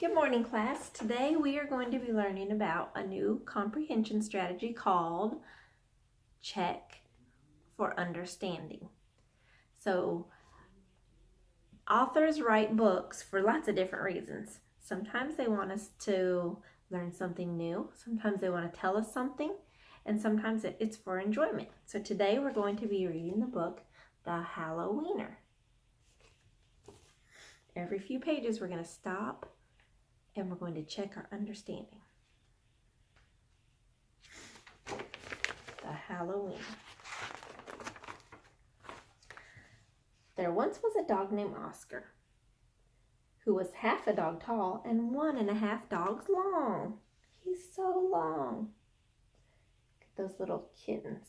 Good morning, class. Today we are going to be learning about a new comprehension strategy called Check for Understanding. So, authors write books for lots of different reasons. Sometimes they want us to learn something new, sometimes they want to tell us something, and sometimes it's for enjoyment. So today we're going to be reading the book, The Halloweener. Every few pages we're going to stop and we're going to check our understanding. The Halloweener. There once was a dog named Oscar, who was half a dog tall and 1.5 dogs long. He's so long. Look at those little kittens.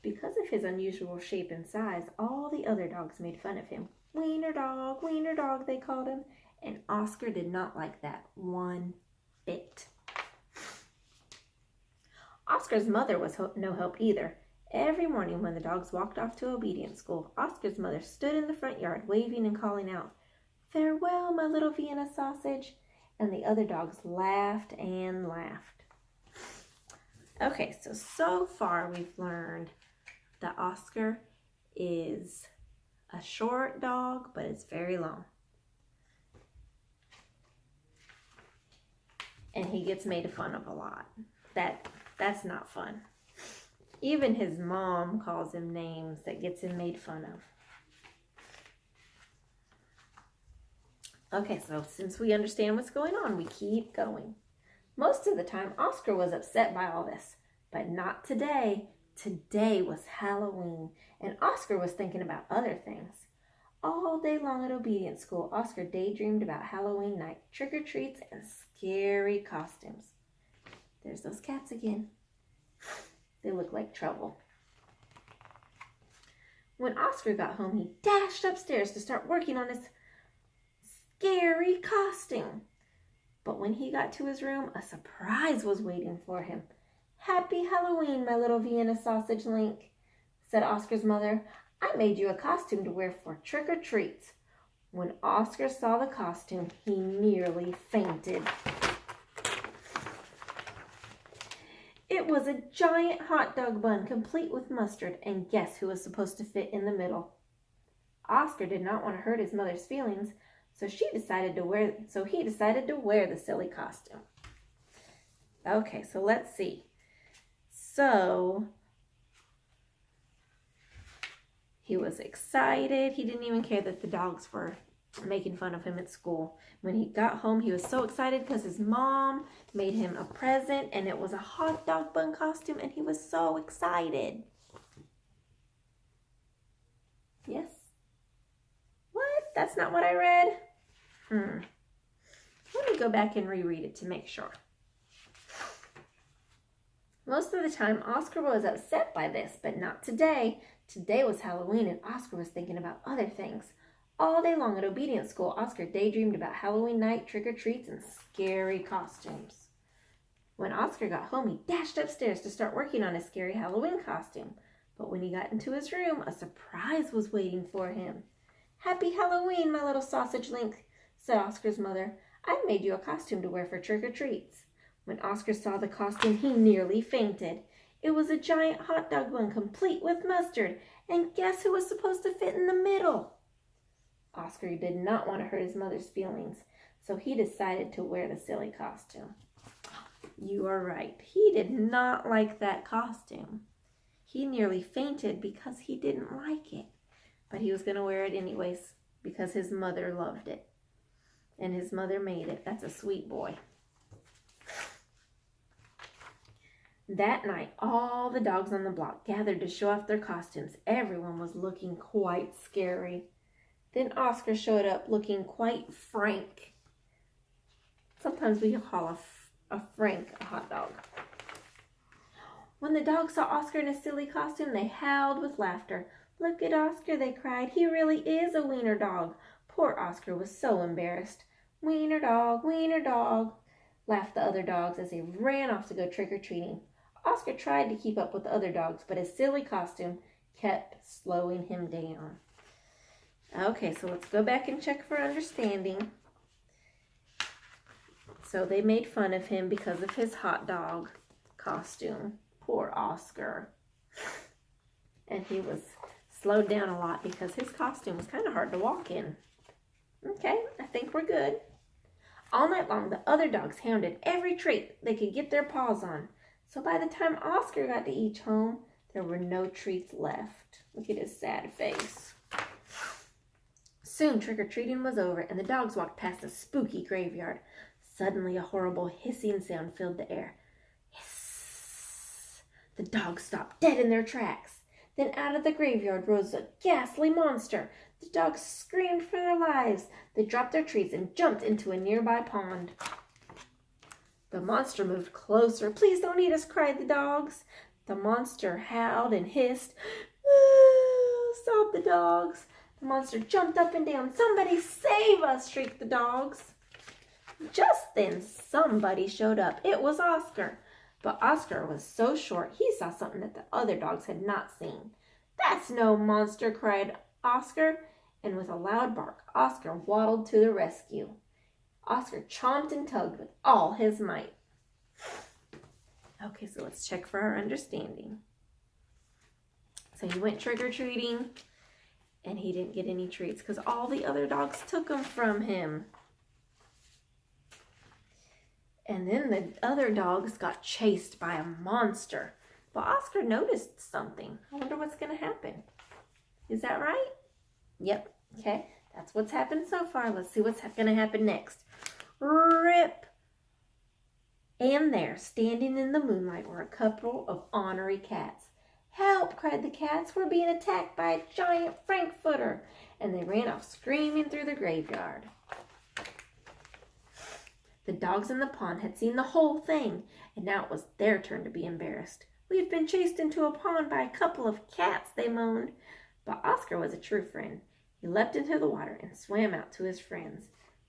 Because of his unusual shape and size, all the other dogs made fun of him. Wiener dog, they called him. And Oscar did not like that one bit. Oscar's mother was no help either. Every morning when the dogs walked off to obedience school, Oscar's mother stood in the front yard waving and calling out, "Farewell, my little Vienna sausage." And the other dogs laughed and laughed. Okay, so far we've learned that Oscar is a short dog, but it's very long. And he gets made fun of a lot. That's not fun. Even his mom calls him names that gets him made fun of. Okay, so since we understand what's going on, we keep going. Most of the time, Oscar was upset by all this, but not today. Today was Halloween, and Oscar was thinking about other things. All day long at obedience school, Oscar daydreamed about Halloween night, trick-or-treats, and scary costumes. There's those cats again. They look like trouble. When Oscar got home, he dashed upstairs to start working on his scary costume. But when he got to his room, a surprise was waiting for him. "Happy Halloween, my little Vienna sausage link," said Oscar's mother. "I made you a costume to wear for trick-or-treats." When Oscar saw the costume, he nearly fainted. It was a giant hot dog bun, complete with mustard, and guess who was supposed to fit in the middle? Oscar did not want to hurt his mother's feelings, so he decided to wear the silly costume. Okay, so let's see. So he was excited. He didn't even care that the dogs were making fun of him at school. When he got home, he was so excited because his mom made him a present, and it was a hot dog bun costume, and he was so excited. Yes? What? That's not what I read? Let me go back and reread it to make sure. Most of the time, Oscar was upset by this, but not today. Today was Halloween, and Oscar was thinking about other things. All day long at obedience school, Oscar daydreamed about Halloween night, trick-or-treats, and scary costumes. When Oscar got home, he dashed upstairs to start working on his scary Halloween costume. But when he got into his room, a surprise was waiting for him. "Happy Halloween, my little sausage link," said Oscar's mother. "I made you a costume to wear for trick-or-treats." When Oscar saw the costume, he nearly fainted. It was a giant hot dog bun, complete with mustard, and guess who was supposed to fit in the middle? Oscar did not want to hurt his mother's feelings, so he decided to wear the silly costume. You are right. He did not like that costume. He nearly fainted because he didn't like it, but he was going to wear it anyways because his mother loved it, and his mother made it. That's a sweet boy. That night, all the dogs on the block gathered to show off their costumes. Everyone was looking quite scary. Then Oscar showed up looking quite frank. Sometimes we call a frank a hot dog. When the dogs saw Oscar in his silly costume, they howled with laughter. "Look at Oscar," they cried. "He really is a wiener dog." Poor Oscar was so embarrassed. Wiener dog," laughed the other dogs as they ran off to go trick-or-treating. Oscar tried to keep up with the other dogs, but his silly costume kept slowing him down. Okay, so let's go back and check for understanding. So they made fun of him because of his hot dog costume. Poor Oscar. And he was slowed down a lot because his costume was kind of hard to walk in. Okay, I think we're good. All night long, the other dogs hounded every treat they could get their paws on. So by the time Oscar got to each home, there were no treats left. Look at his sad face. Soon trick-or-treating was over, and the dogs walked past a spooky graveyard. Suddenly, a horrible hissing sound filled the air. Hiss! The dogs stopped dead in their tracks. Then out of the graveyard rose a ghastly monster. The dogs screamed for their lives. They dropped their treats and jumped into a nearby pond. The monster moved closer. "Please don't eat us," cried the dogs. The monster howled and hissed. Sobbed the dogs. The monster jumped up and down. "Somebody save us," shrieked the dogs. Just then, somebody showed up. It was Oscar. But Oscar was so short, he saw something that the other dogs had not seen. "That's no monster," cried Oscar. And with a loud bark, Oscar waddled to the rescue. Oscar chomped and tugged with all his might. Okay, so let's check for our understanding. So he went trick-or-treating, and he didn't get any treats because all the other dogs took them from him. And then the other dogs got chased by a monster. But Oscar noticed something. I wonder what's going to happen. Is that right? Yep. Okay. That's what's happened so far. Let's see what's going to happen next. Rip! And there, standing in the moonlight, were a couple of ornery cats. "Help!" cried the cats. "We're being attacked by a giant frankfurter." And they ran off screaming through the graveyard. The dogs in the pond had seen the whole thing, and now it was their turn to be embarrassed. "We've been chased into a pond by a couple of cats," they moaned. But Oscar was a true friend. He leapt into the water and swam out to his friends.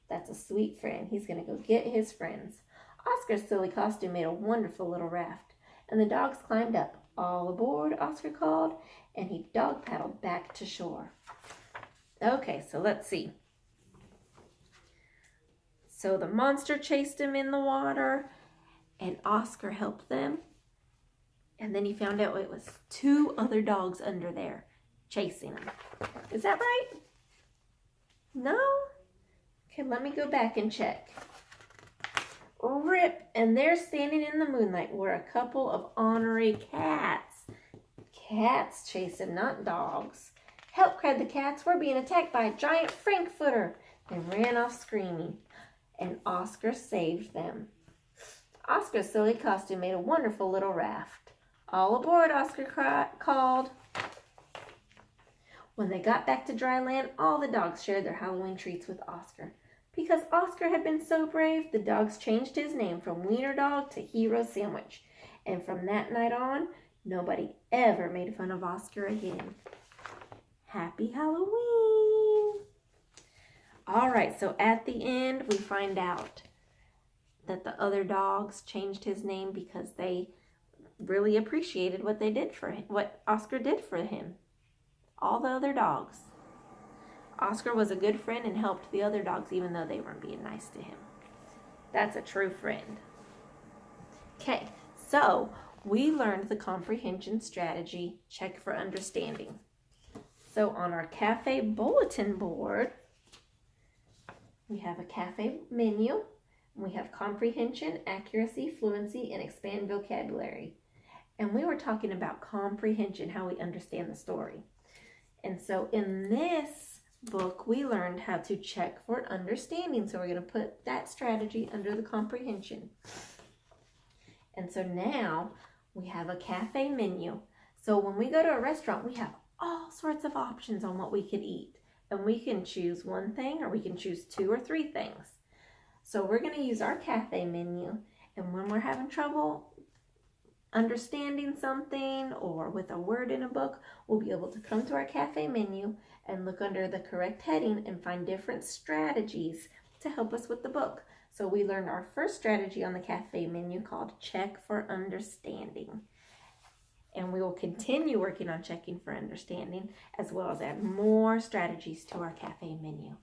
That's a sweet friend. He's going to go get his friends. Oscar's silly costume made a wonderful little raft, and the dogs climbed up. "All aboard," Oscar called, and he dog paddled back to shore. Okay, so let's see. So the monster chased him in the water, and Oscar helped them. And then he found out it was 2 other dogs under there chasing him. Is that right? No? Okay, let me go back and check. Rip! And there, standing in the moonlight, were a couple of ornery cats. Cats chasing, not dogs. "Help!" cried the cats. "We're being attacked by a giant frankfurter." They ran off screaming, and Oscar saved them. Oscar's silly costume made a wonderful little raft. "All aboard," Oscar called. When they got back to dry land, all the dogs shared their Halloween treats with Oscar. Because Oscar had been so brave, the dogs changed his name from Wiener Dog to Hero Sandwich. And from that night on, nobody ever made fun of Oscar again. Happy Halloween! All right, so at the end, we find out that the other dogs changed his name because they really appreciated what they did for him, what Oscar did for him. All the other dogs. Oscar was a good friend and helped the other dogs even though they weren't being nice to him. That's a true friend. Okay, so we learned the comprehension strategy, check for understanding. So on our cafe bulletin board, we have a cafe menu. We have comprehension, accuracy, fluency, and expand vocabulary. And we were talking about comprehension, how we understand the story. And so in this book, we learned how to check for understanding. So we're going to put that strategy under the comprehension. And so now we have a cafe menu. So when we go to a restaurant, we have all sorts of options on what we could eat. And we can choose one thing or we can choose 2 or 3 things. So we're going to use our cafe menu. And when we're having trouble understanding something or with a word in a book, we'll be able to come to our cafe menu and look under the correct heading and find different strategies to help us with the book. So we learned our first strategy on the cafe menu called check for understanding. and we will continue working on checking for understanding, as well as add more strategies to our cafe menu.